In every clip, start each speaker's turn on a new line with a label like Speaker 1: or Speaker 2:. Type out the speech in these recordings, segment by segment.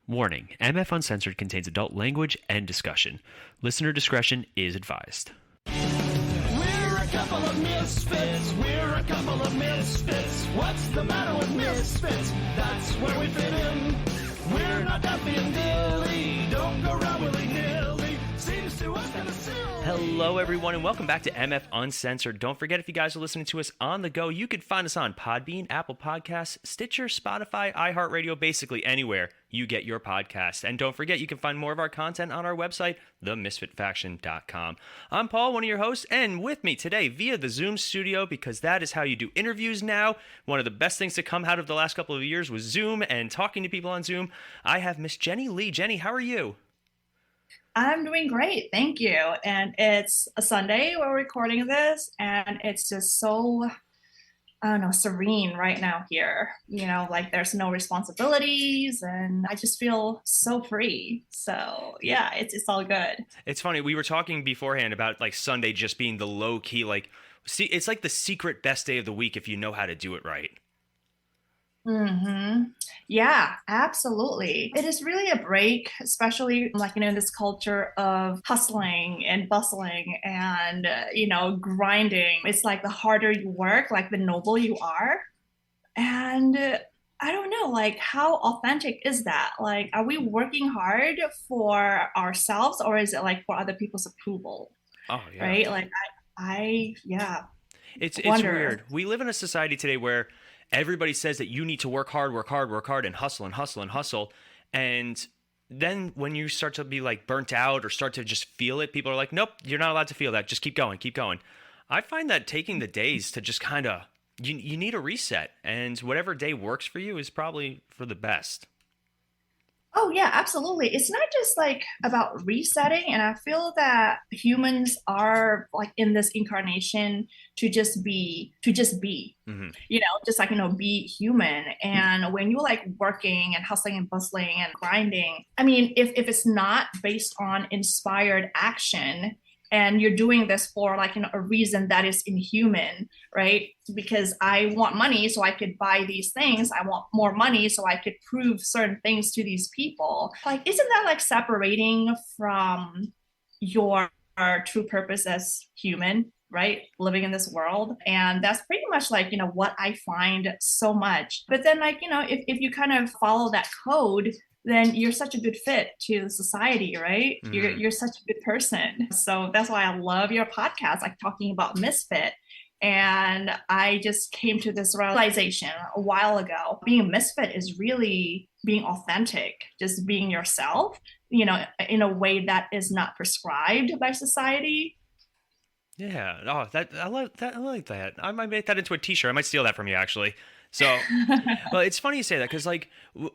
Speaker 1: Warning, MF Uncensored contains adult language and discussion. Listener discretion is advised.
Speaker 2: We're a couple of misfits. We're a couple of misfits. What's the matter with misfits? That's where we fit in. We're not Duffy and Dilly. Don't go around willy-nilly. Seems to us kind of silly.
Speaker 1: Hello, everyone, and welcome back to MF Uncensored. Don't forget, if you guys are listening to us on the go, you can find us on Podbean, Apple Podcasts, Stitcher, Spotify, iHeartRadio, basically anywhere you get your podcast. And don't forget, you can find more of our content on our website, themisfitfaction.com. I'm Paul, one of your hosts, and with me today via the Zoom studio, because that is how you do interviews now. One of the best things to come out of the last couple of years was Zoom and talking to people on Zoom. I have Miss Jenny Lee. Jenny, how are you?
Speaker 3: I'm doing great, thank you. And it's a Sunday, we're recording this, and it's just so, I don't know, serene right now here. You know, like there's no responsibilities, and I just feel so free. So yeah, it's all good.
Speaker 1: It's funny, we were talking beforehand about like Sunday just being the low key, like, see, it's like the secret best day of the week if you know how to do it right.
Speaker 3: Mm-hmm. Yeah, absolutely. It is really a break, especially like, in this culture of hustling and bustling and, grinding. It's like the harder you work, like the noble you are. And I don't know, like how authentic is that? Like, are we working hard for ourselves or is it like for other people's approval?
Speaker 1: Oh, yeah.
Speaker 3: Right? Like yeah.
Speaker 1: It's
Speaker 3: Wonder.
Speaker 1: weird. We live in a society today where everybody says that you need to work hard, and hustle and hustle and hustle. And then when you start to be like burnt out or start to just feel it, people are like, nope, you're not allowed to feel that. Just keep going, keep going. I find that taking the days to just kind of, you need a reset. And whatever day works for you is probably for the best.
Speaker 3: Oh yeah, absolutely. It's not just like about resetting, and I feel that humans are like in this incarnation to just be,
Speaker 1: Mm-hmm.
Speaker 3: just like, be human. And when you're like working and hustling and bustling and grinding, I mean, if it's not based on inspired action, and you're doing this for like, a reason that is inhuman, right? Because I want money so I could buy these things. I want more money so I could prove certain things to these people. Like, isn't that like separating from your true purpose as human, right? Living in this world. And that's pretty much like, what I find so much. But then like, if you kind of follow that code, then you're such a good fit to society, right?
Speaker 1: Mm-hmm.
Speaker 3: You're such a good person. So that's why I love your podcast, like talking about Misfit. And I just came to this realization a while ago. Being a misfit is really being authentic, just being yourself, in a way that is not prescribed by society.
Speaker 1: Yeah. Oh, I like that. I like that. I might make that into a t-shirt. I might steal that from you, actually. So, well, it's funny you say that because like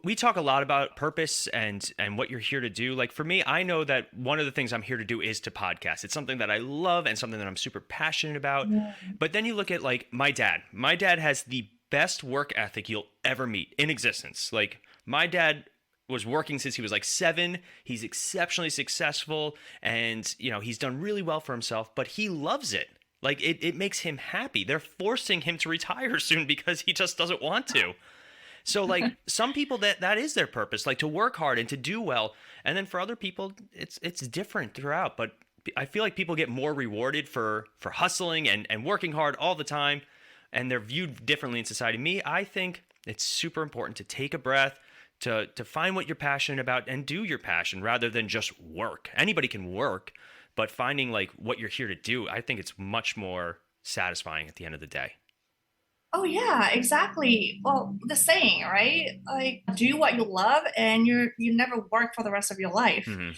Speaker 1: we talk a lot about purpose and what you're here to do. Like for me, I know that one of the things I'm here to do is to podcast. It's something that I love and something that I'm super passionate about. Yeah. But then you look at like my dad. My dad has the best work ethic you'll ever meet in existence. Like my dad was working since he was like 7. He's exceptionally successful and, he's done really well for himself, but he loves it. Like, it makes him happy. They're forcing him to retire soon because he just doesn't want to. So, like, some people, that is their purpose, like, to work hard and to do well. And then for other people, it's different throughout. But I feel like people get more rewarded for hustling and working hard all the time. And they're viewed differently in society. Me, I think it's super important to take a breath, to find what you're passionate about and do your passion rather than just work. Anybody can work. But finding like what you're here to do, I think it's much more satisfying at the end of the day.
Speaker 3: Oh yeah, exactly. Well, the saying, right? Like do what you love and you never work for the rest of your life.
Speaker 1: Mm-hmm.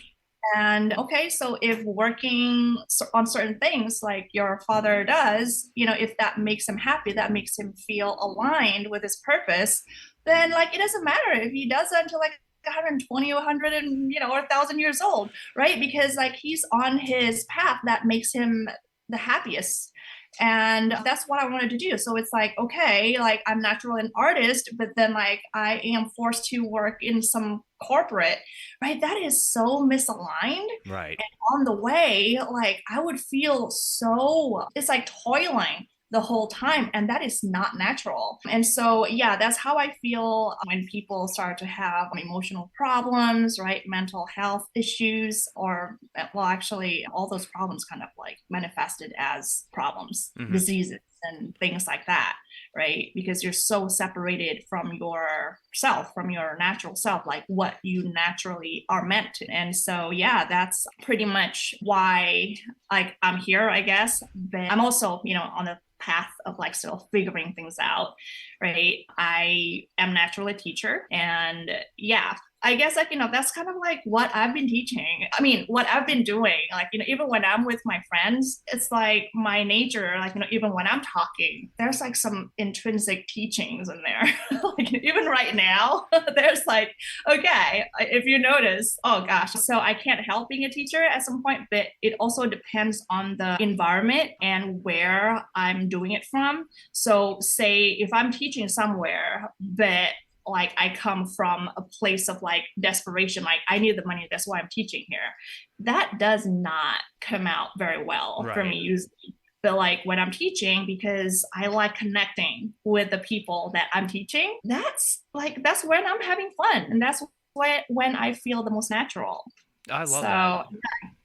Speaker 3: And okay, so if working on certain things like your father does, if that makes him happy, that makes him feel aligned with his purpose, then like it doesn't matter if he does that until like 120 or 100 and or 1,000 years old, right? Because like he's on his path that makes him the happiest. And that's what I wanted to do. So it's like, okay, like I'm naturally an artist, but then like I am forced to work in some corporate, right? That is so misaligned.
Speaker 1: Right.
Speaker 3: And on the way, like I would feel so, it's like toiling the whole time, and that is not natural. And so yeah, that's how I feel when people start to have emotional problems, right, mental health issues, or well, actually all those problems kind of like manifested as problems,
Speaker 1: Hmm.
Speaker 3: diseases and things like that, right? Because you're so separated from yourself, from your natural self, like what you naturally are meant to. And so, yeah, that's pretty much why like I'm here, I guess. But I'm also, on the path of like still figuring things out, right? I am naturally a teacher, and yeah, I guess like that's kind of like what I've been teaching. I mean, what I've been doing. Like even when I'm with my friends, it's like my nature. Like even when I'm talking, there's like some intrinsic teachings in there. Like even right now, there's like okay, if you notice, oh gosh, so I can't help being a teacher at some point, but it also depends on the environment and where I'm doing it from. So say if I'm teaching somewhere, but like I come from a place of like desperation, like I need the money, that's why I'm teaching here. That does not come out very well for
Speaker 1: Right.
Speaker 3: me usually. But like when I'm teaching, because I like connecting with the people that I'm teaching, that's when I'm having fun. And that's when I feel the most natural.
Speaker 1: I love that.
Speaker 3: So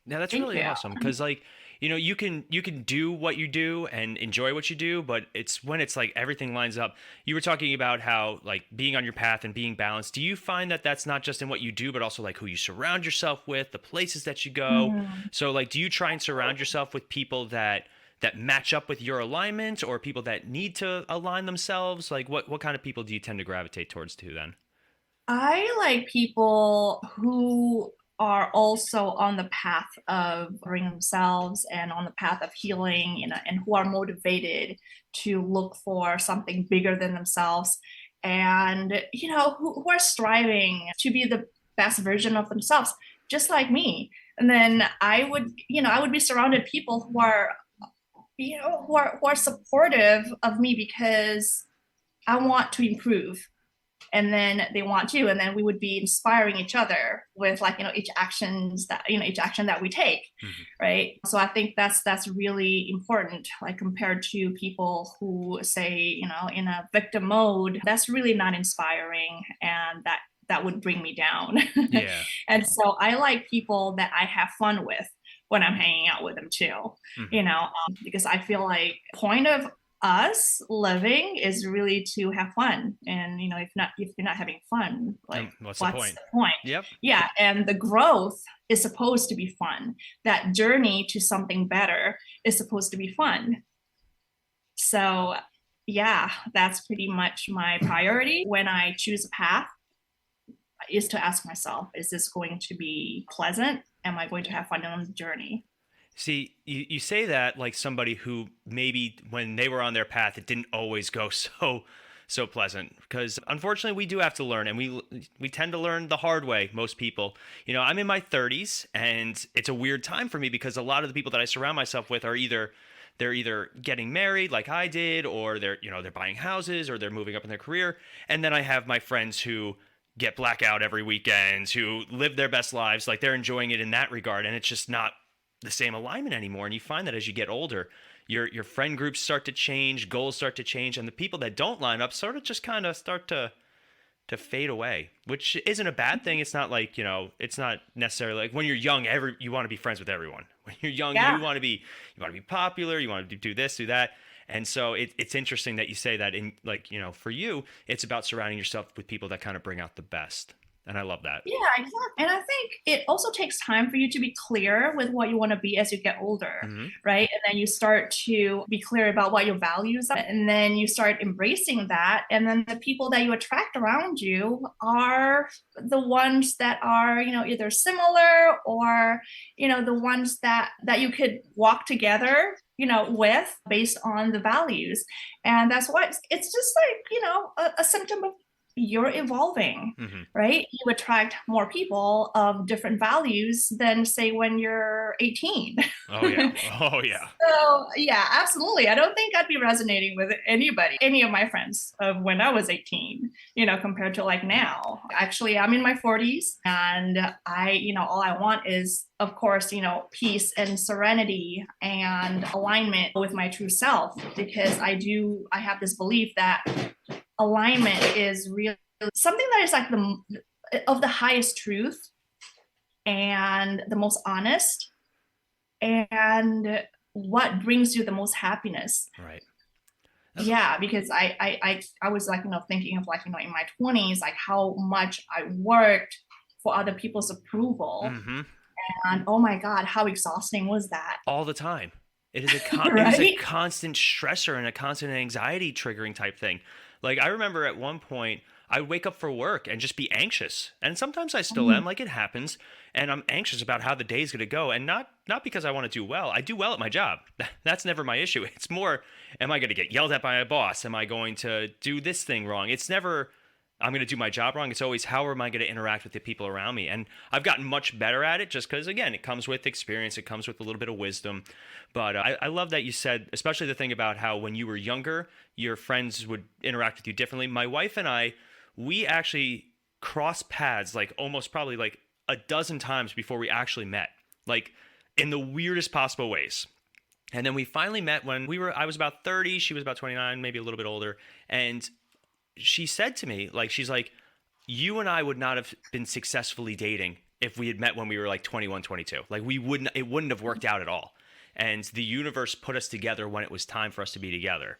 Speaker 1: Now that's
Speaker 3: thank
Speaker 1: really
Speaker 3: you.
Speaker 1: awesome because like you can do what you do and enjoy what you do, but it's when it's like everything lines up. You were talking about how like being on your path and being balanced. Do you find that that's not just in what you do, but also like who you surround yourself with, the places that you go?
Speaker 3: Mm.
Speaker 1: So like, do you try and surround yourself with people that match up with your alignment, or people that need to align themselves? Like, what kind of people do you tend to gravitate towards too then?
Speaker 3: I like people who are also on the path of bringing themselves and on the path of healing, and who are motivated to look for something bigger than themselves, and who are striving to be the best version of themselves, just like me. And then I would be surrounded people who are who are supportive of me because I want to improve, and then they want to, and then we would be inspiring each other with like each action that we take,
Speaker 1: Hmm.
Speaker 3: right? So I think that's really important, like compared to people who say in a victim mode. That's really not inspiring, and that would bring me down.
Speaker 1: Yeah.
Speaker 3: And so I like people that I have fun with when I'm hanging out with them too,
Speaker 1: Hmm.
Speaker 3: because I feel like point of us living is really to have fun. And if you're not having fun, like
Speaker 1: And what's the
Speaker 3: what's
Speaker 1: point?
Speaker 3: the point?
Speaker 1: Yep.
Speaker 3: Yeah, and the growth is supposed to be fun. That journey to something better is supposed to be fun. So yeah, that's pretty much my priority when I choose a path, is to ask myself, is this going to be pleasant? Am I going to have fun on the journey?
Speaker 1: See, you say that like somebody who maybe when they were on their path, it didn't always go so pleasant. Because unfortunately, we do have to learn, and we tend to learn the hard way. Most people, I'm in my 30s, and it's a weird time for me because a lot of the people that I surround myself with are either getting married like I did, or they're buying houses, or they're moving up in their career, and then I have my friends who get blackout every weekend, who live their best lives, like they're enjoying it in that regard, and it's just not the same alignment anymore. And you find that as you get older, your friend groups start to change, goals start to change, and the people that don't line up sort of just kind of start to fade away, which isn't a bad thing. It's not like, it's not necessarily like when you're young, you want to be friends with everyone. When you're young,
Speaker 3: Yeah.
Speaker 1: you want to be popular, you want to do this, do that. And so it's interesting that you say that in like, for you, it's about surrounding yourself with people that kind of bring out the best. And I love that.
Speaker 3: Yeah, exactly. And I think it also takes time for you to be clear with what you want to be as you get older,
Speaker 1: Hmm.
Speaker 3: right? And then you start to be clear about what your values are, and then you start embracing that. And then the people that you attract around you are the ones that are, either similar, or, the ones that you could walk together, with, based on the values. And that's why it's just like, a symptom of you're evolving,
Speaker 1: Hmm.
Speaker 3: right? You attract more people of different values than, say, when you're 18.
Speaker 1: Oh yeah. Oh yeah.
Speaker 3: So, yeah, absolutely. I don't think I'd be resonating with anybody, any of my friends of when I was 18, compared to like now. Actually, I'm in my 40s and all I want is, of course, peace and serenity and alignment with my true self because I have this belief that alignment is really something that is like of the highest truth and the most honest and what brings you the most happiness.
Speaker 1: Right. That's,
Speaker 3: Yeah, because I was like thinking of like in my 20s like how much I worked for other people's approval,
Speaker 1: hmm.
Speaker 3: and oh my god, how exhausting was that?
Speaker 1: All the time. It is a
Speaker 3: Right.
Speaker 1: constant stressor and a constant anxiety triggering type thing. Like I remember at one point I would wake up for work and just be anxious. And sometimes I still am, like it happens, and I'm anxious about how the day's going to go and not because I want to do well. I do well at my job. That's never my issue. It's more am I going to get yelled at by my boss? Am I going to do this thing wrong? It's never I'm going to do my job wrong. It's always how am I going to interact with the people around me? And I've gotten much better at it just because, again, it comes with experience. It comes with a little bit of wisdom. But I love that you said, especially the thing about how when you were younger, your friends would interact with you differently. My wife and I, we actually crossed paths like almost probably like a dozen times before we actually met, like in the weirdest possible ways. And then we finally met when I was about 30, she was about 29, maybe a little bit older. And she said to me, like, she's like, you and I would not have been successfully dating if we had met when we were like 21, 22. Like it wouldn't have worked out at all. And the universe put us together when it was time for us to be together.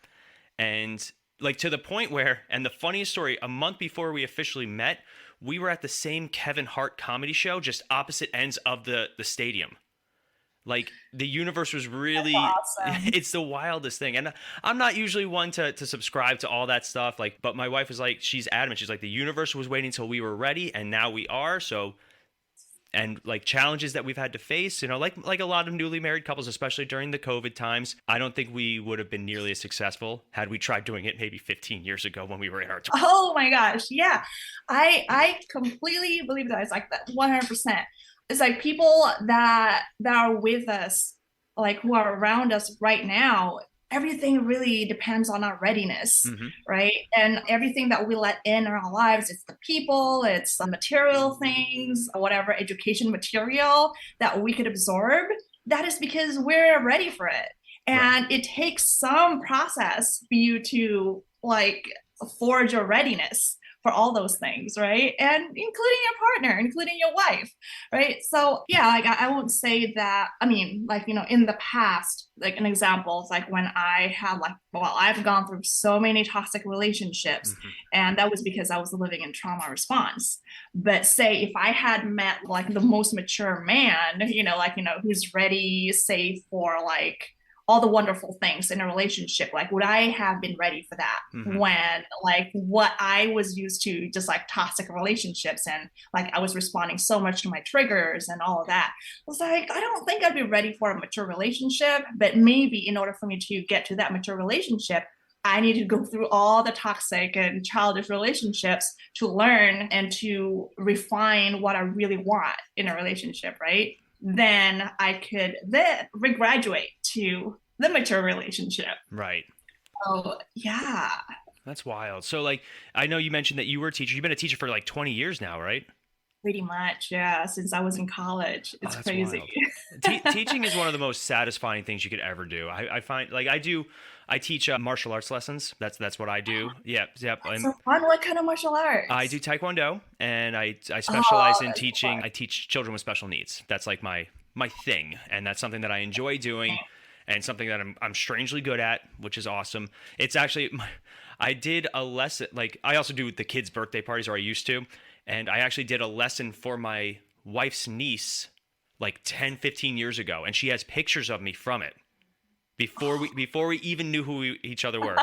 Speaker 1: And like to the point where, and the funniest story, a month before we officially met, we were at the same Kevin Hart comedy show, just opposite ends of the stadium. Like the universe was
Speaker 3: That's
Speaker 1: really
Speaker 3: awesome.
Speaker 1: it's the wildest thing. And I'm not usually one to subscribe to all that stuff. Like, but my wife was like, she's adamant. She's like, the universe was waiting until we were ready, and now we are. So and like challenges that we've had to face, like a lot of newly married couples, especially during the COVID times, I don't think we would have been nearly as successful had we tried doing it maybe 15 years ago when we were in our
Speaker 3: Oh my gosh, yeah. I completely believe that. It's like that 100%. It's like people that are with us, like who are around us right now, everything really depends on our readiness,
Speaker 1: 20s.
Speaker 3: right? And everything that we let in our lives, it's the people, it's the material things, whatever education material that we could absorb, that is because we're ready for it.
Speaker 1: Right.
Speaker 3: And it takes some process for you to like forge your readiness for all those things, right? And including your partner, including your wife, right? So yeah, like I won't say that. I mean, like in the past, like an example is like when I had like, well, I've gone through so many toxic relationships,
Speaker 1: Hmm.
Speaker 3: and that was because I was living in trauma response. But say if I had met like the most mature man, who's ready, say for like all the wonderful things in a relationship, like would I have been ready for that
Speaker 1: Hmm.
Speaker 3: when like what I was used to just like toxic relationships, and like I was responding so much to my triggers and all of that. I was like, I don't think I'd be ready for a mature relationship, but maybe in order for me to get to that mature relationship, I need to go through all the toxic and childish relationships to learn and to refine what I really want in a relationship, right? Then I could then regraduate to the mature relationship.
Speaker 1: Right.
Speaker 3: Oh, yeah,
Speaker 1: That's wild. So like I know you mentioned that you were a teacher. You've been a teacher for like 20 years now, right?
Speaker 3: pretty much. Yeah, since I was in college.
Speaker 1: Oh,
Speaker 3: It's
Speaker 1: that's
Speaker 3: crazy.
Speaker 1: wild. Teaching is one of the most satisfying things you could ever do. I find like I teach martial arts lessons. That's what I do. Yep, yep.
Speaker 3: So fun. What kind of martial
Speaker 1: I
Speaker 3: arts?
Speaker 1: do Taekwondo, and I
Speaker 3: Oh,
Speaker 1: specialize in
Speaker 3: that's so
Speaker 1: teaching.
Speaker 3: fun.
Speaker 1: I teach children with special needs. That's like my thing, and that's something that I enjoy doing, and something that I'm strangely good at, which is awesome. It's actually I did a lesson. Like I also do the kids' birthday parties, or I used to, and I actually did a lesson for my wife's niece like 10, 15 years ago, and she has pictures of me from it before we even knew who each other were.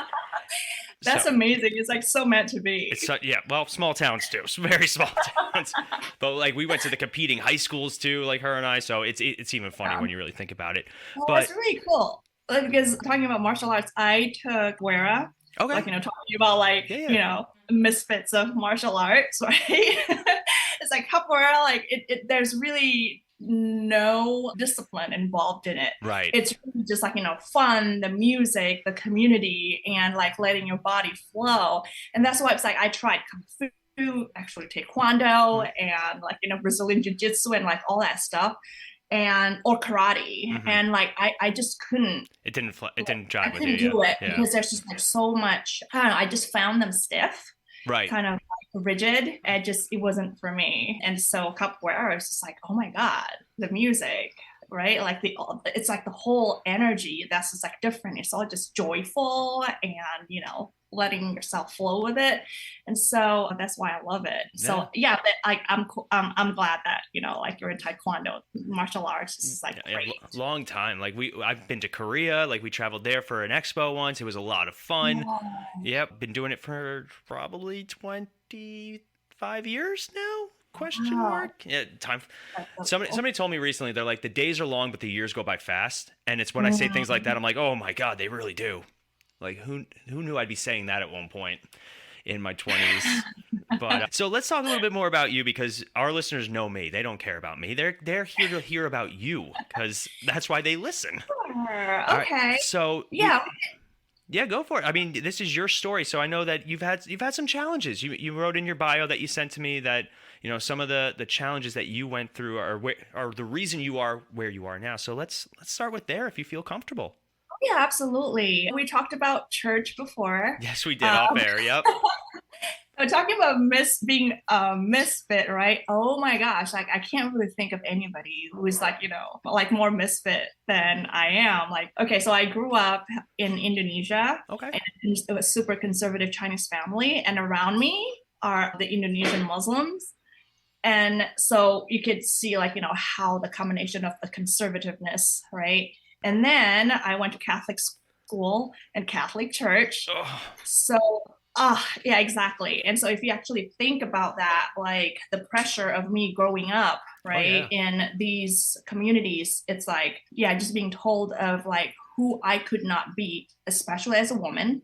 Speaker 1: So
Speaker 3: That's amazing. It's like so meant to be.
Speaker 1: yeah, well, small towns too, very small towns. But like we went to the competing high schools too, like her and I. So it's even funny
Speaker 3: Yeah.
Speaker 1: when you really think about it.
Speaker 3: Well,
Speaker 1: But
Speaker 3: it's really cool. Because talking about martial arts, I took Guerra.
Speaker 1: Okay.
Speaker 3: like, talking about like,
Speaker 1: Yeah, yeah.
Speaker 3: misfits of martial arts, right? It's like capoeira, like there's really no discipline involved in it.
Speaker 1: Right.
Speaker 3: It's really just like, fun, the music, the community, and like letting your body flow. And that's why it's like I tried kung fu, actually taekwondo, and like, Brazilian jiu-jitsu and like all that stuff, and or karate.
Speaker 1: Mm-hmm.
Speaker 3: And like I just couldn't,
Speaker 1: It didn't
Speaker 3: I
Speaker 1: jive with you.
Speaker 3: couldn't
Speaker 1: Yeah.
Speaker 3: do it
Speaker 1: Yeah.
Speaker 3: because there's just like so much, I don't know, I just found them stiff,
Speaker 1: Right.
Speaker 3: kind of like rigid. It wasn't for me. And so capoeira is just like, oh my God, the music, right? Like it's like the whole energy that's just like different. It's all just joyful and, letting yourself flow with it. And so that's why I love it.
Speaker 1: Yeah.
Speaker 3: So yeah, but like I'm glad that, like you're in Taekwondo, martial arts. This is like
Speaker 1: Yeah,
Speaker 3: great.
Speaker 1: long time. Like I've been to Korea. Like we traveled there for an expo once. It was a lot of fun.
Speaker 3: Oh,
Speaker 1: Yep, been doing it for probably 25 years now? Question
Speaker 3: wow.
Speaker 1: mark. Yeah, time.
Speaker 3: That's so
Speaker 1: Somebody
Speaker 3: cool.
Speaker 1: told me recently they're like the days are long, but the years go by fast. And it's when I say things like that,
Speaker 3: Mhm.
Speaker 1: I'm like, oh my god, they really do. Like who knew I'd be saying that at one point in my 20s? But so let's talk a little bit more about you because our listeners know me. They don't care about me. They're here to hear about you because that's why they listen. All right.
Speaker 3: Okay.
Speaker 1: So
Speaker 3: Yeah.
Speaker 1: yeah, go for it. I mean, this is your story, so I know that you've had some challenges. You wrote in your bio that you sent to me that some of the challenges that you went through are the reason you are where you are now. So let's start with there if you feel comfortable.
Speaker 3: Yeah, absolutely. We talked about church before.
Speaker 1: Yes, we did off
Speaker 3: Um,
Speaker 1: air. Yep.
Speaker 3: I'm talking about being a misfit, right? Oh my gosh, like I can't really think of anybody who is like, like more misfit than I am. Like, okay, so I grew up in Indonesia,
Speaker 1: Okay.
Speaker 3: and it was super conservative Chinese family, and around me are the Indonesian Muslims. And so you could see like, how the combination of the conservativeness, right? And then I went to Catholic school and Catholic church.
Speaker 1: Oh,
Speaker 3: So, yeah, exactly. And so if you actually think about that, like the pressure of me growing up,
Speaker 1: oh
Speaker 3: right,
Speaker 1: yeah.
Speaker 3: in these communities, it's like, yeah, just being told of like who I could not be, especially as a woman,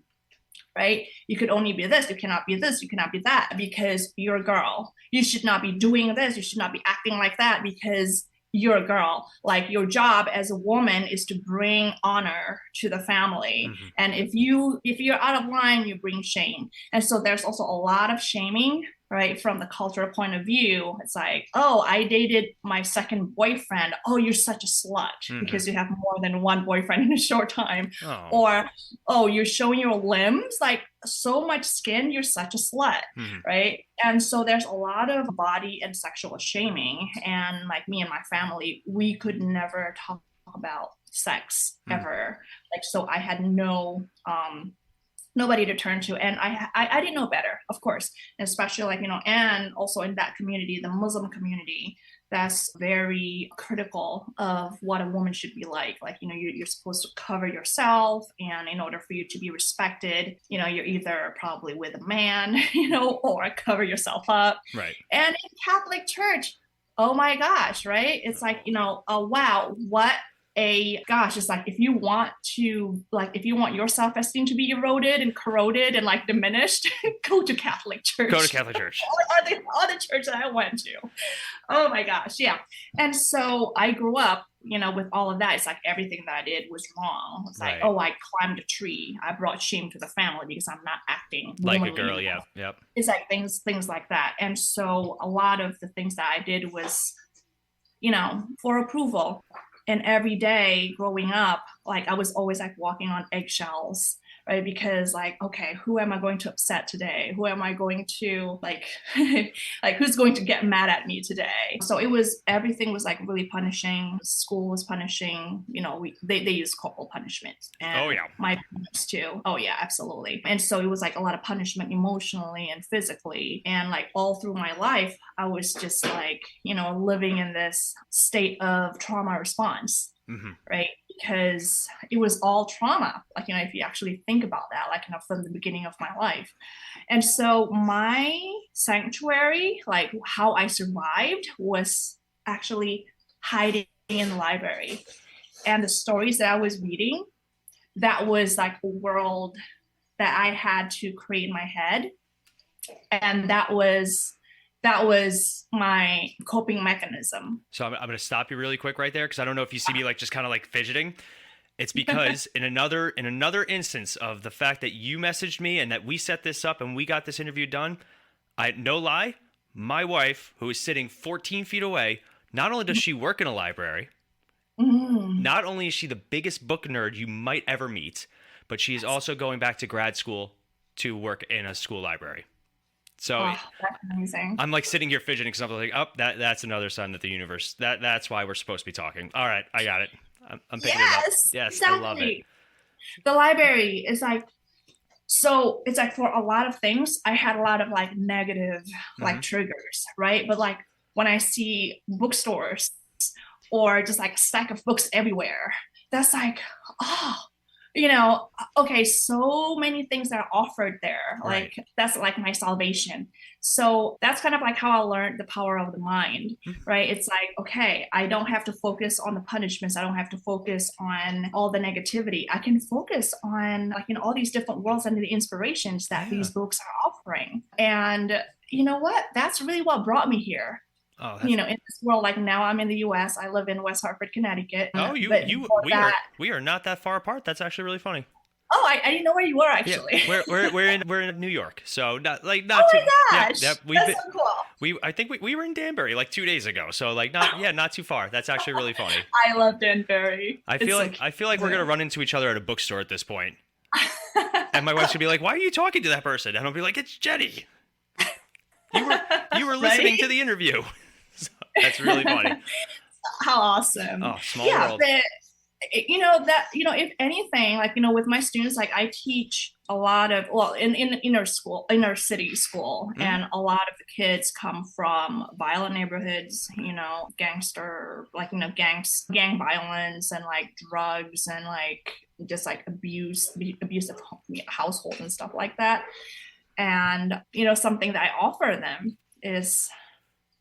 Speaker 3: right? You could only be this, you cannot be this, you cannot be that because you're a girl. You should not be doing this, you should not be acting like that because you're a girl. Like your job as a woman is to bring honor to the family.
Speaker 1: Hmm.
Speaker 3: And if you're out of line, you bring shame. And so there's also a lot of shaming, right? From the cultural point of view. It's like, oh, I dated my second boyfriend. Oh, you're such a slut
Speaker 1: Hmm.
Speaker 3: because you have more than one boyfriend in a short time.
Speaker 1: Oh.
Speaker 3: Or oh, you're showing your limbs, like so much skin, you're such a slut,
Speaker 1: Hmm.
Speaker 3: right? And so there's a lot of body and sexual shaming. And like me and my family, we could never talk about sex
Speaker 1: Hmm.
Speaker 3: ever. Like, so I had nobody to turn to, and I didn't know better, of course, especially like and also in that community, the Muslim community, that's very critical of what a woman should be like you're supposed to cover yourself, and in order for you to be respected, you're either probably with a man or cover yourself up.
Speaker 1: Right.
Speaker 3: And in Catholic church, oh my gosh, right? It's like, oh wow, what a gosh, it's like if you want your self-esteem to be eroded and corroded and like diminished, go to Catholic
Speaker 1: Go to
Speaker 3: church.
Speaker 1: Catholic church.
Speaker 3: All the church that I went to. Oh my gosh, yeah. And so I grew up, with all of that. It's like everything that I did was wrong. It's like,
Speaker 1: Right.
Speaker 3: oh, I climbed a tree. I brought shame to the family because I'm not acting
Speaker 1: Like a
Speaker 3: womanly
Speaker 1: girl.
Speaker 3: enough.
Speaker 1: Yep. Yep.
Speaker 3: It's like things like that. And so a lot of the things that I did was, for approval. And every day growing up, like I was always like walking on eggshells, right? Because like, okay, who am I going to upset today? Who am I going to like, like who's going to get mad at me today? So everything was like really punishing. School was punishing. They use corporal punishment, and
Speaker 1: Oh yeah.
Speaker 3: my parents too. Oh yeah, absolutely. And so it was like a lot of punishment emotionally and physically, and like all through my life, I was just like, living in this state of trauma response,
Speaker 1: Hmm.
Speaker 3: right? Because it was all trauma, like, if you actually think about that, like, from the beginning of my life. And so my sanctuary, like how I survived, was actually hiding in the library. And the stories that I was reading, that was like a world that I had to create in my head. And that was my coping mechanism.
Speaker 1: So I'm going to stop you really quick right there because I don't know if you see me like just kind of like fidgeting. It's because in another instance of the fact that you messaged me and that we set this up and we got this interview done, no lie, my wife, who is sitting 14 feet away, not only does she work in a library, not only is she the biggest book nerd you might ever meet, but she is also going back to grad school to work in a school library. So
Speaker 3: that's amazing.
Speaker 1: I'm like sitting here fidgeting because I'm like, oh, that's another sign that the universe, that's why we're supposed to be talking. All right, I got it. I'm picking it up. Yes, exactly. I love it.
Speaker 3: The library is like, so it's like for a lot of things, I had a lot of like negative like triggers, right? But like when I see bookstores or just like a stack of books everywhere, that's like, oh, okay, so many things that are offered there. Like that's like my salvation. So that's kind of like how I learned the power of the mind, right? It's like, okay, I don't have to focus on the punishments. I don't have to focus on all the negativity. I can focus on like, all these different worlds and the inspirations that these books are offering. And you know what? That's really what brought me here. Oh, in this world, like now I'm in the U.S. I live in West Hartford, Connecticut.
Speaker 1: Oh, we are not that far apart. That's actually really funny.
Speaker 3: Oh, I didn't know where you were actually.
Speaker 1: Yeah, we're in New York, so not too.
Speaker 3: Oh my gosh,
Speaker 1: that's
Speaker 3: so cool.
Speaker 1: I think we were in Danbury like 2 days ago, so like not too far. That's actually really funny.
Speaker 3: I love Danbury.
Speaker 1: I feel like we're gonna run into each other at a bookstore at this point, and my wife should be like, "Why are you talking to that person?" And I'll be like, "It's Jenny. You were listening to the interview." So that's really funny.
Speaker 3: How awesome.
Speaker 1: Oh, small world.
Speaker 3: But if anything, like, with my students, like I teach a lot of, well, in inner city school, and a lot of the kids come from violent neighborhoods, gangster, like, gang violence and like drugs and like just like abusive household and stuff like that. And, something that I offer them is,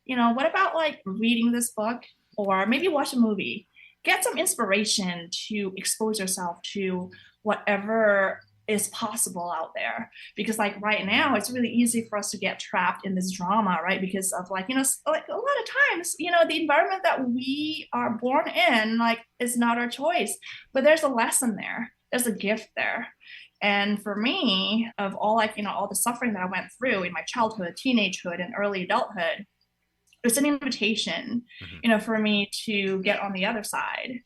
Speaker 3: what about like reading this book or maybe watch a movie? Get some inspiration to expose yourself to whatever is possible out there. Because like right now, it's really easy for us to get trapped in this drama, right? Because of like, like a lot of times, the environment that we are born in, like, is not our choice. But there's a lesson there. There's a gift there. And for me, of all like, all the suffering that I went through in my childhood, teenagehood, and early adulthood, it's an invitation, for me to get on the other side,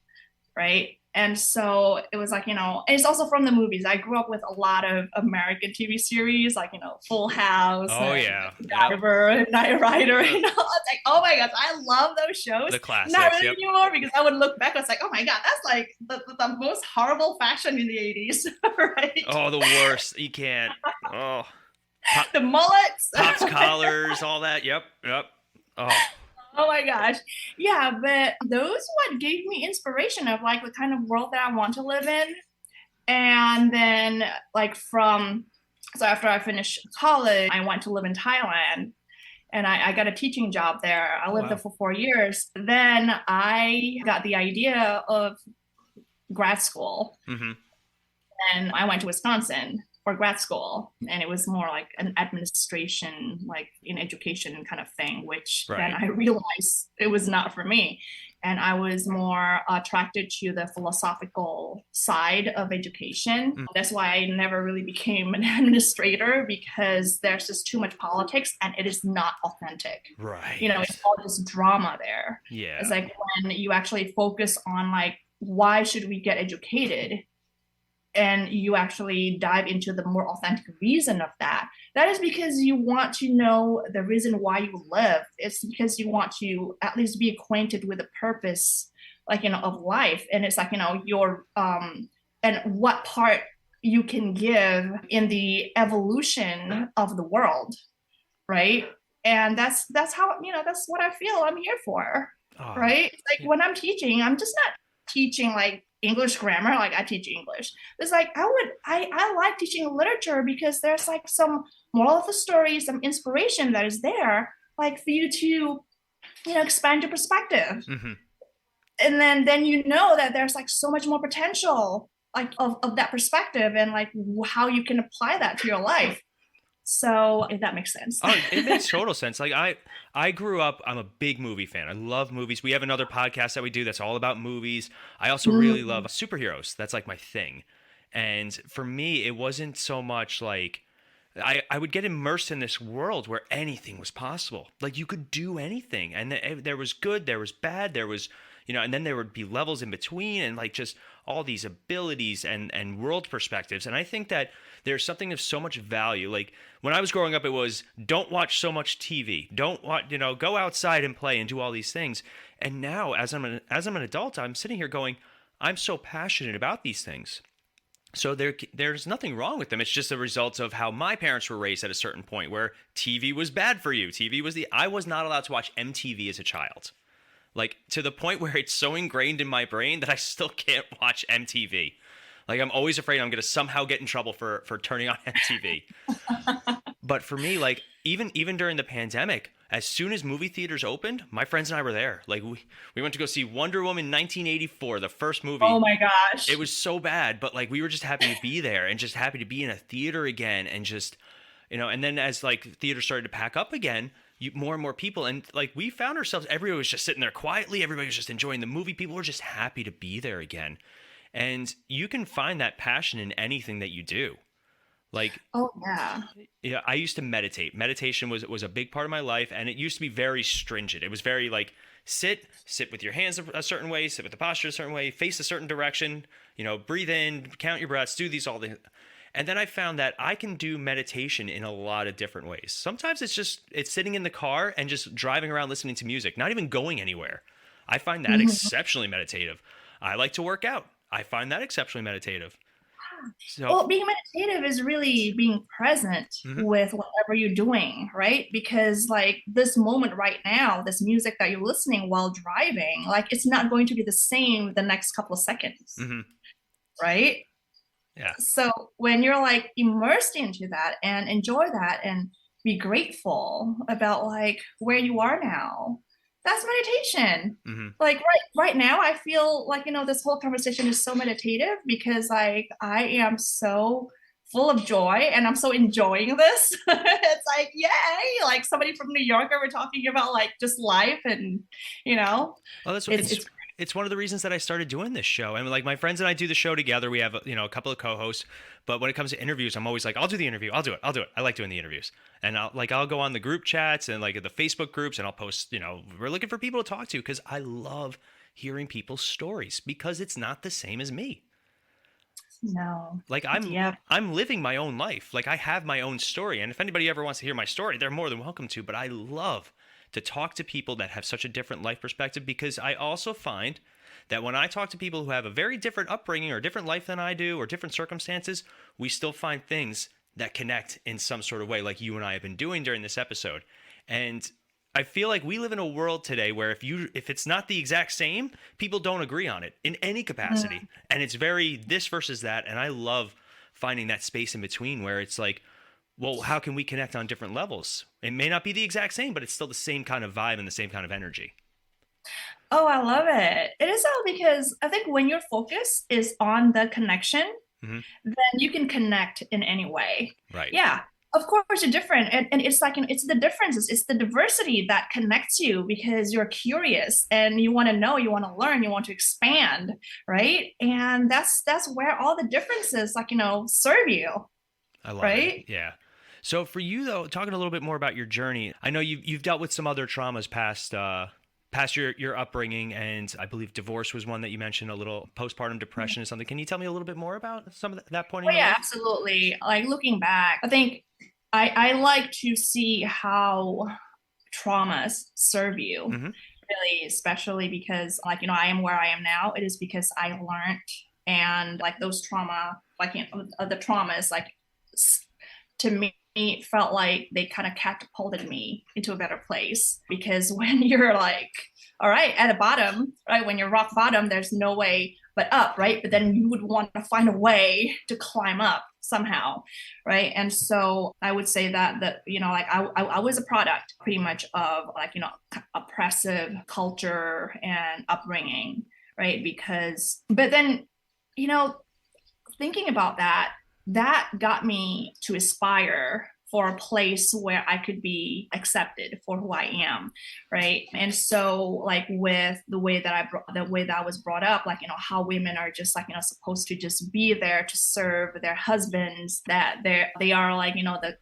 Speaker 3: right? And so it was like, and it's also from the movies. I grew up with a lot of American TV series, like, Full House, Diver, and Knight Rider, It's like, oh my gosh, I love those shows.
Speaker 1: The classics.
Speaker 3: Not really anymore, because I would look back, I was like, oh my God, that's like the most horrible fashion in the 80s, right?
Speaker 1: Oh, the worst. You can't. Oh.
Speaker 3: The mullets.
Speaker 1: Pops collars, all that. Yep.
Speaker 3: Oh my gosh. Yeah, but those what gave me inspiration of like the kind of world that I want to live in. And then like so after I finished college, I went to live in Thailand, and I got a teaching job there. I lived there for 4 years. Then I got the idea of grad school, and I went to Wisconsin for grad school, and it was more like an administration, like in education kind of thing, which then I realized it was not for me. And I was more attracted to the philosophical side of education. That's why I never really became an administrator, because there's just too much politics and it is not authentic.
Speaker 1: Right.
Speaker 3: It's all this drama there.
Speaker 1: Yeah.
Speaker 3: It's like when you actually focus on like, why should we get educated? And you actually dive into the more authentic reason of that. That is because you want to know the reason why you live. It's because you want to at least be acquainted with the purpose, like, of life. And it's like, your, and what part you can give in the evolution of the world, right? And that's how, that's what I feel I'm here for, right? Like when I'm teaching, I'm just not teaching like English grammar, like I teach English. It's like I like teaching literature because there's like some moral of the story, some inspiration that is there, like for you to, expand your perspective. And then that there's like so much more potential of that perspective and like how you can apply that to your life. So if that makes sense.
Speaker 1: Oh, it makes total sense. Like I grew up, I'm a big movie fan. I love movies. We have another podcast that we do that's all about movies. I also really love
Speaker 3: Mm.
Speaker 1: superheroes. That's like my thing. And for me, it wasn't so much like I would get immersed in this world where anything was possible. Like you could do anything. And there was good, there was bad, there was, and then there would be levels in between and like just all these abilities and world perspectives. And I think that there's something of so much value. Like when I was growing up, it was don't watch so much TV. Don't watch, go outside and play and do all these things. And now as I'm an adult, I'm sitting here going, I'm so passionate about these things. So there's nothing wrong with them. It's just a result of how my parents were raised at a certain point where TV was bad for you. I was not allowed to watch MTV as a child. Like to the point where it's so ingrained in my brain that I still can't watch MTV. Like I'm always afraid I'm going to somehow get in trouble for turning on MTV. But for me, like even during the pandemic, as soon as movie theaters opened, my friends and I were there. Like we went to go see Wonder Woman 1984, the first movie.
Speaker 3: Oh my gosh.
Speaker 1: It was so bad, but like we were just happy to be there and just happy to be in a theater again and just, and then as like theaters started to pack up again, more and more people, and like we found ourselves, everybody was just sitting there quietly, everybody was just enjoying the movie, people were just happy to be there again. And you can find that passion in anything that you do. Like,
Speaker 3: Oh yeah.
Speaker 1: yeah, I used to meditate. Meditation was a big part of my life, and it used to be very stringent. It was very like sit with your hands a certain way, sit with the posture a certain way, face a certain direction, breathe in, count your breaths, do these all the. And then I found that I can do meditation in a lot of different ways. Sometimes it's sitting in the car and just driving around listening to music, not even going anywhere. I find that exceptionally meditative. I like to work out. I find that exceptionally meditative. So,
Speaker 3: Well, being meditative is really being present
Speaker 1: mhm,
Speaker 3: with whatever you're doing, right? Because like this moment right now, this music that you're listening while driving, like it's not going to be the same the next couple of seconds,
Speaker 1: mhm,
Speaker 3: right?
Speaker 1: yeah.
Speaker 3: So when you're like immersed into that and enjoy that and be grateful about like where you are now, that's meditation.
Speaker 1: Mhm.
Speaker 3: Like right now, I feel like this whole conversation is so meditative because like I am so full of joy and I'm so enjoying this. It's like yay! Like somebody from New York, we're talking about like just life and you know,
Speaker 1: Well, that's
Speaker 3: it's
Speaker 1: it's one of the reasons that I started doing this show. And like my friends and I do the show together. We have a couple of co-hosts, but when it comes to interviews, I'm always like, I'll do the interview. I'll do it. I'll do it. I like doing the interviews. And I'll go on the group chats and like the Facebook groups, and I'll post. We're looking for people to talk to because I love hearing people's stories because it's not the same as me.
Speaker 3: no,
Speaker 1: Like I'm
Speaker 3: yeah.
Speaker 1: I'm living my own life. Like I have my own story, and if anybody ever wants to hear my story, they're more than welcome to. But I love to talk to people that have such a different life perspective because I also find that when I talk to people who have a very different upbringing or different life than I do or different circumstances, we still find things that connect in some sort of way, like you and I have been doing during this episode. And I feel like we live in a world today where if it's not the exact same, people don't agree on it in any capacity. And it's very this versus that. And I love finding that space in between where it's like, well, how can we connect on different levels? It may not be the exact same, but it's still the same kind of vibe and the same kind of energy.
Speaker 3: Oh, I love it. It is all because I think when your focus is on the connection,
Speaker 1: Hmm.
Speaker 3: then you can connect in any way.
Speaker 1: Right.
Speaker 3: Yeah, of course you're different. And it's like, it's the differences, it's the diversity that connects you because you're curious and you want to know, you want to learn, you want to expand, right? And that's where all the differences, like, serve you,
Speaker 1: I love it.
Speaker 3: right?
Speaker 1: Yeah. So for you though, talking a little bit more about your journey, I know you've dealt with some other traumas past your upbringing, and I believe divorce was one that you mentioned, a little postpartum depression or something. Can you tell me a little bit more about some of that point in
Speaker 3: Oh
Speaker 1: your
Speaker 3: yeah,
Speaker 1: life?
Speaker 3: absolutely. Like looking back, I think I like to see how traumas serve you,
Speaker 1: Hmm.
Speaker 3: really, especially because like, I am where I am now. It is because I learned, and like those trauma, like the traumas, like to me felt like they kind of catapulted me into a better place because when you're like, all right, at a bottom, right, when you're rock bottom, there's no way but up, right? But then you would want to find a way to climb up somehow, right? And so I would say that like I was a product pretty much of like oppressive culture and upbringing, right? Because but then you know thinking about that, that got me to aspire for a place where I could be accepted for who I am, right? And so, like with the way that I was brought up, like how women are just like supposed to just be there to serve their husbands, that they are like the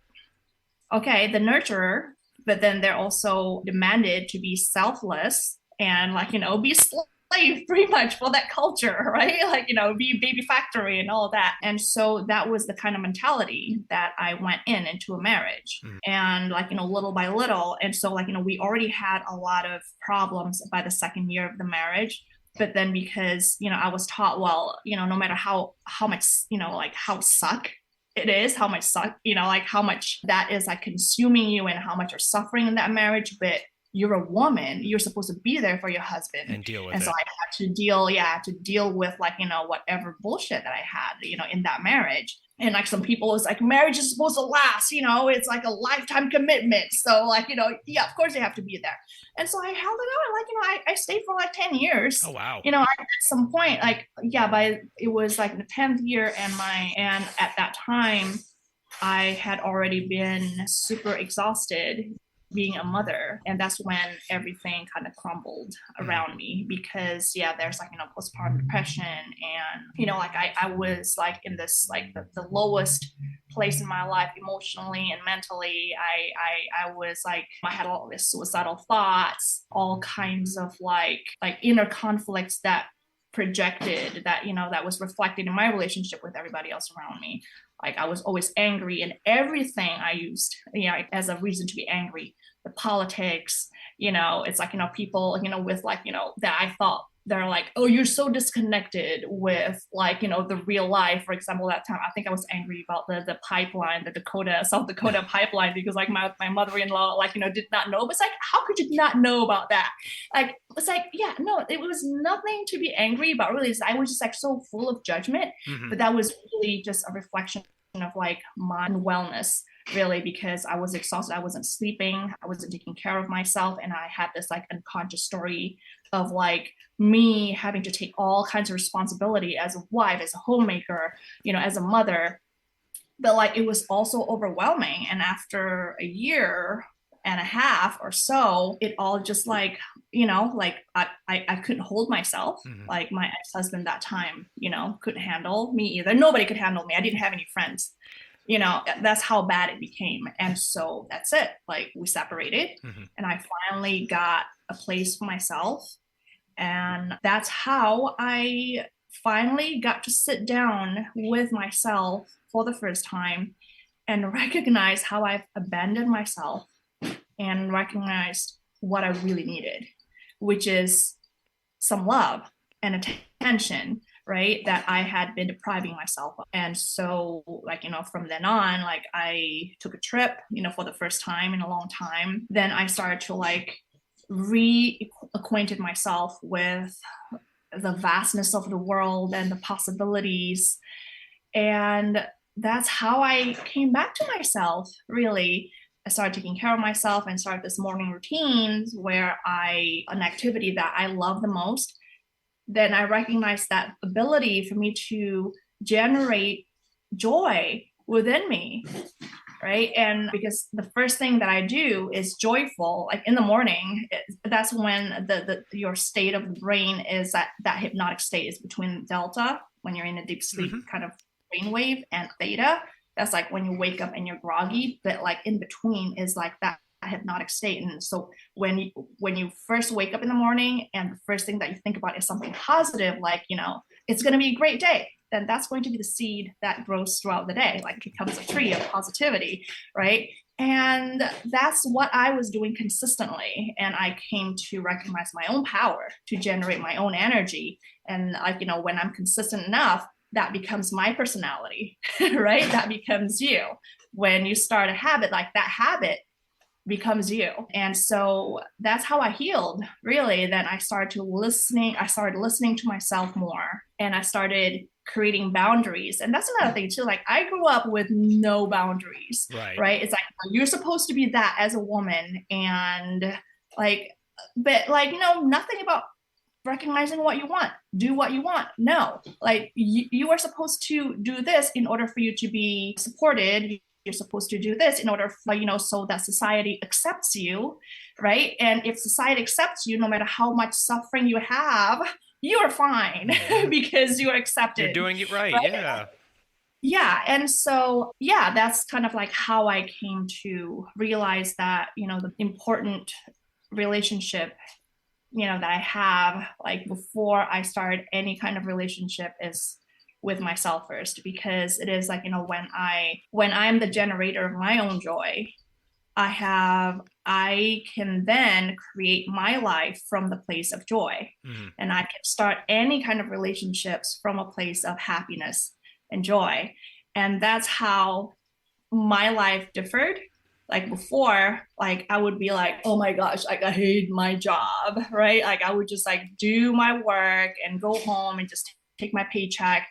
Speaker 3: the nurturer, but then they're also demanded to be selfless and like be slave pretty much for that culture, right? Like be baby factory and all that. And so that was the kind of mentality that I went into a marriage. And like little by little. And so like we already had a lot of problems by the second year of the marriage. But then because I was taught, well, no matter how much like how suck it is, how much suck, like how much that is like consuming you and how much you're suffering in that marriage, but you're a woman, you're supposed to be there for your husband
Speaker 1: and deal with
Speaker 3: and
Speaker 1: it.
Speaker 3: so I had to deal with like whatever bullshit that I had in that marriage. And like some people was like, marriage is supposed to last, it's like a lifetime commitment, so like yeah, of course you have to be there. And so I held it on, like I stayed for like 10 years.
Speaker 1: Oh wow.
Speaker 3: At some point, like it was like the 10th year, and at that time I had already been super exhausted being a mother, and that's when everything kind of crumbled around me, because there's like postpartum depression, and like I was like in this like the lowest place in my life emotionally and mentally. I was like, I had all these suicidal thoughts, all kinds of like inner conflicts that projected, that that was reflected in my relationship with everybody else around me. Like I was always angry, and everything I used as a reason to be angry. The politics, it's like people with like that I thought they're like, oh, you're so disconnected with like the real life. For example, that time I think I was angry about the pipeline, the South Dakota pipeline, because like my mother-in-law like did not know. But it's like, how could you not know about that? Like it's like, yeah, no, it was nothing to be angry about, really. I was just like so full of judgment. But that was really just a reflection of like my wellness, really, because I was exhausted, I wasn't sleeping, I wasn't taking care of myself, and I had this like unconscious story of like me having to take all kinds of responsibility as a wife, as a homemaker, as a mother. But like it was also overwhelming, and after a year and a half or so, it all just like like I couldn't hold myself. Like my ex-husband that time couldn't handle me either. Nobody could handle me. I didn't have any friends. That's how bad it became. And so that's it. Like we separated, and I finally got a place for myself. And that's how I finally got to sit down with myself for the first time and recognize how I've abandoned myself, and recognized what I really needed, which is some love and attention, right, that I had been depriving myself of. And so like from then on, like I took a trip for the first time in a long time. Then I started to like reacquainted myself with the vastness of the world and the possibilities. And that's how I came back to myself, really. I started taking care of myself and started this morning routines where an activity that I love the most. Then I recognized that ability for me to generate joy within me, right? And because the first thing that I do is joyful, like in the morning, that's when your state of the brain is that hypnotic state is between delta, when you're in a deep sleep kind of brainwave, and theta. That's like when you wake up and you're groggy, but like in between is like that hypnotic state. And so when you first wake up in the morning and the first thing that you think about is something positive, like it's going to be a great day, then that's going to be the seed that grows throughout the day, like it becomes a tree of positivity, right? And that's what I was doing consistently. And I came to recognize my own power to generate my own energy. And like when I'm consistent enough, that becomes my personality, right? That becomes you. When you start a habit, like that habit becomes you. And so that's how I healed, really. Then I started listening to myself more, and I started creating boundaries. And that's another thing too. Like I grew up with no boundaries, right? It's like, you're supposed to be that as a woman. And like, but like, nothing about recognizing what you want, do what you want. No, like you are supposed to do this in order for you to be supported. You're supposed to do this in order for, so that society accepts you, right? And if society accepts you, no matter how much suffering you have, you are fine because you are accepted.
Speaker 1: You're doing it right? Yeah.
Speaker 3: Yeah. And so, yeah, that's kind of like how I came to realize that, the important relationship, that I have, like before I started any kind of relationship, is with myself first, because it is like, when I'm the generator of my own joy, I can then create my life from the place of joy. And I can start any kind of relationships from a place of happiness and joy. And that's how my life differed. Like before, like I would be like, oh my gosh, like I hate my job, right? Like I would just like do my work and go home and just take my paycheck,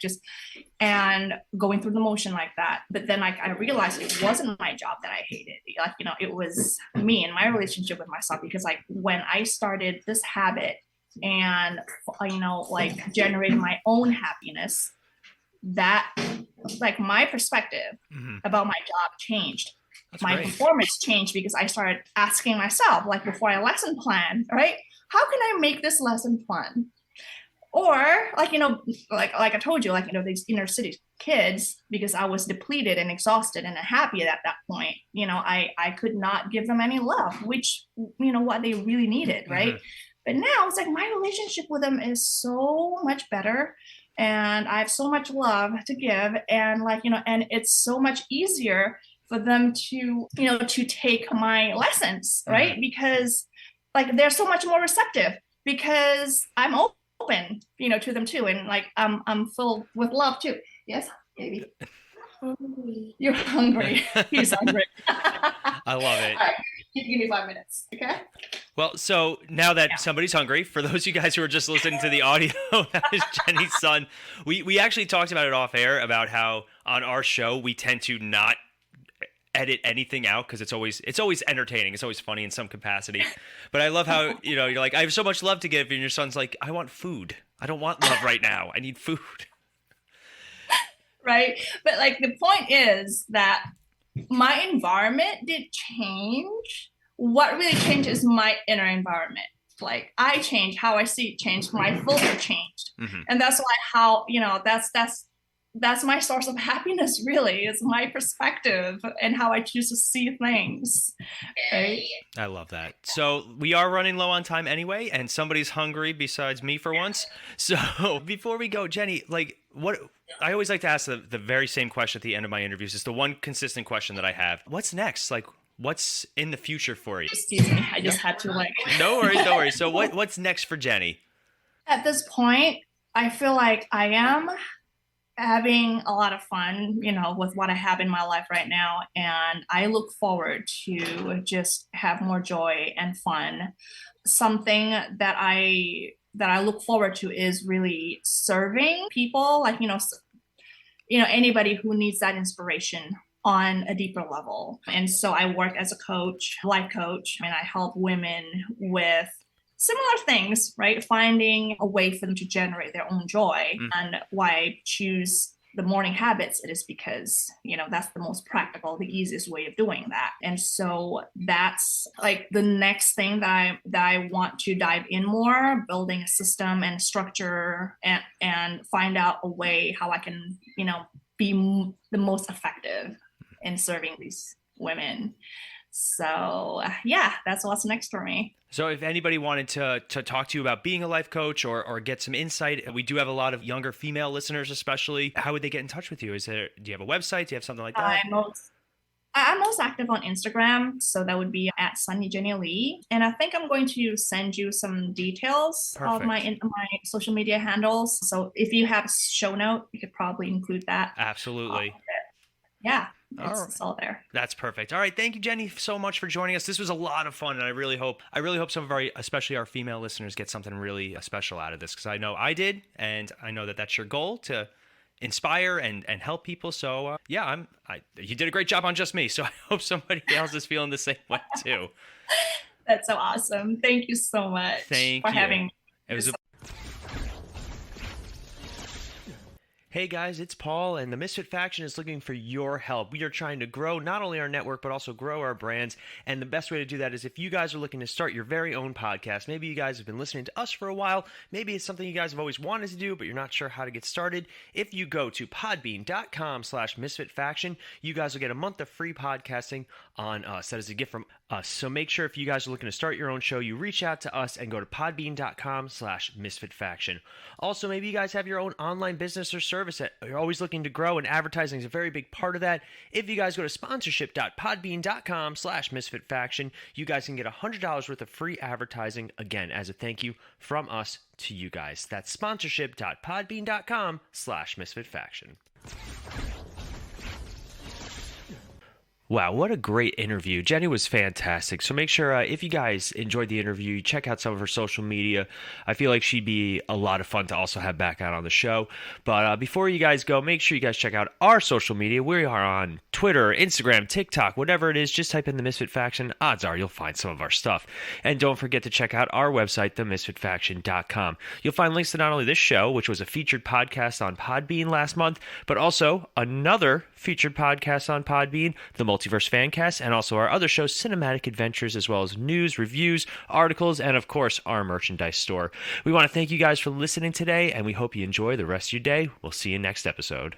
Speaker 3: and going through the motion like that. But then like I realized it wasn't my job that I hated. Like, it was me and my relationship with myself, because like when I started this habit and, like generating my own happiness, that like my perspective about my job changed.
Speaker 1: That's
Speaker 3: my
Speaker 1: great.
Speaker 3: Performance changed, because I started asking myself, like before I lesson plan, right? How can I make this lesson fun? Or like, like I told you, like, these inner city kids, because I was depleted and exhausted and unhappy at that point, I could not give them any love, which, what they really needed, right? But now it's like my relationship with them is so much better, and I have so much love to give, and like, and it's so much easier for them to, to take my lessons, right? Because like they're so much more receptive, because I'm open, to them too, and like I'm filled with love too. Yes, baby. You're hungry. He's hungry.
Speaker 1: I love it.
Speaker 3: All right, give me 5 minutes, okay?
Speaker 1: Well, so now that somebody's hungry, for those of you guys who are just listening to the audio, that is Jenny's son. We actually talked about it off air, about how on our show we tend to not edit anything out, because it's always entertaining, it's always funny in some capacity. But I love how you're like, I have so much love to give, and your son's like, I want food, I don't want love right now, I need food.
Speaker 3: Right. But like the point is that my environment did change. What really changed is my inner environment. Like I changed, how I see it changed, my filter changed. And that's why how that's my source of happiness, really, is my perspective and how I choose to see things. Right?
Speaker 1: I love that. So we are running low on time anyway, and somebody's hungry besides me for once. So before we go, Jenny, like what I always like to ask the very same question at the end of my interviews. It's the one consistent question that I have. What's next? Like, what's in the future for you?
Speaker 3: Excuse me. I just had to like.
Speaker 1: No worries. So what's next for Jenny?
Speaker 3: At this point, I feel like I am having a lot of fun, with what I have in my life right now. And I look forward to just have more joy and fun. Something that I look forward to is really serving people, like, anybody who needs that inspiration on a deeper level. And so I work as a coach, life coach, and I help women with similar things, right? Finding a way for them to generate their own joy. And why I choose the morning habits, it is because, that's the most practical, the easiest way of doing that. And so that's like the next thing that I want to dive in more, building a system and structure, and find out a way how I can, be the most effective in serving these women. So yeah, that's what's next for me.
Speaker 1: So if anybody wanted to talk to you about being a life coach or get some insight, we do have a lot of younger female listeners especially. How would they get in touch with you? Do you have a website? Do you have something like that?
Speaker 3: I'm most active on Instagram, so that would be at Sunny Jenny Lee. And I think I'm going to send you some details of my social media handles. So if you have a show note, you could probably include that.
Speaker 1: Absolutely.
Speaker 3: Yeah. It's all there.
Speaker 1: That's perfect. All right. Thank you, Jenny, so much for joining us. This was a lot of fun, and I really hope some of especially our female listeners, get something really special out of this, because I know I did, and I know that that's your goal, to inspire and help people. So yeah, you did a great job on just me. So I hope somebody else is feeling the same way too.
Speaker 3: That's so awesome. Thank you so much
Speaker 1: for
Speaker 3: having me.
Speaker 1: It was Hey guys, it's Paul, and the Misfit Faction is looking for your help. We are trying to grow not only our network, but also grow our brands. And the best way to do that is if you guys are looking to start your very own podcast. Maybe you guys have been listening to us for a while. Maybe it's something you guys have always wanted to do, but you're not sure how to get started. If you go to podbean.com/misfitfaction, you guys will get a month of free podcasting on us. That is a gift from us. So make sure if you guys are looking to start your own show, you reach out to us and go to podbean.com/misfitfaction. Also, maybe you guys have your own online business or service that you're always looking to grow, and advertising is a very big part of that. If you guys go to sponsorship.podbean.com/misfitfaction, you guys can get $100 worth of free advertising, again, as a thank you from us to you guys. That's sponsorship.podbean.com/misfitfaction. Wow, what a great interview. Jenny was fantastic. So make sure if you guys enjoyed the interview, you check out some of her social media. I feel like she'd be a lot of fun to also have back out on the show. But before you guys go, make sure you guys check out our social media. We are on Twitter, Instagram, TikTok, whatever it is. Just type in the Misfit Faction. Odds are you'll find some of our stuff. And don't forget to check out our website, themisfitfaction.com. You'll find links to not only this show, which was a featured podcast on Podbean last month, but also another featured podcast on Podbean, the Multiverse Fancast, and also our other shows, Cinematic Adventures, as well as news, reviews, articles, and of course, our merchandise store. We want to thank you guys for listening today, and we hope you enjoy the rest of your day. We'll see you next episode.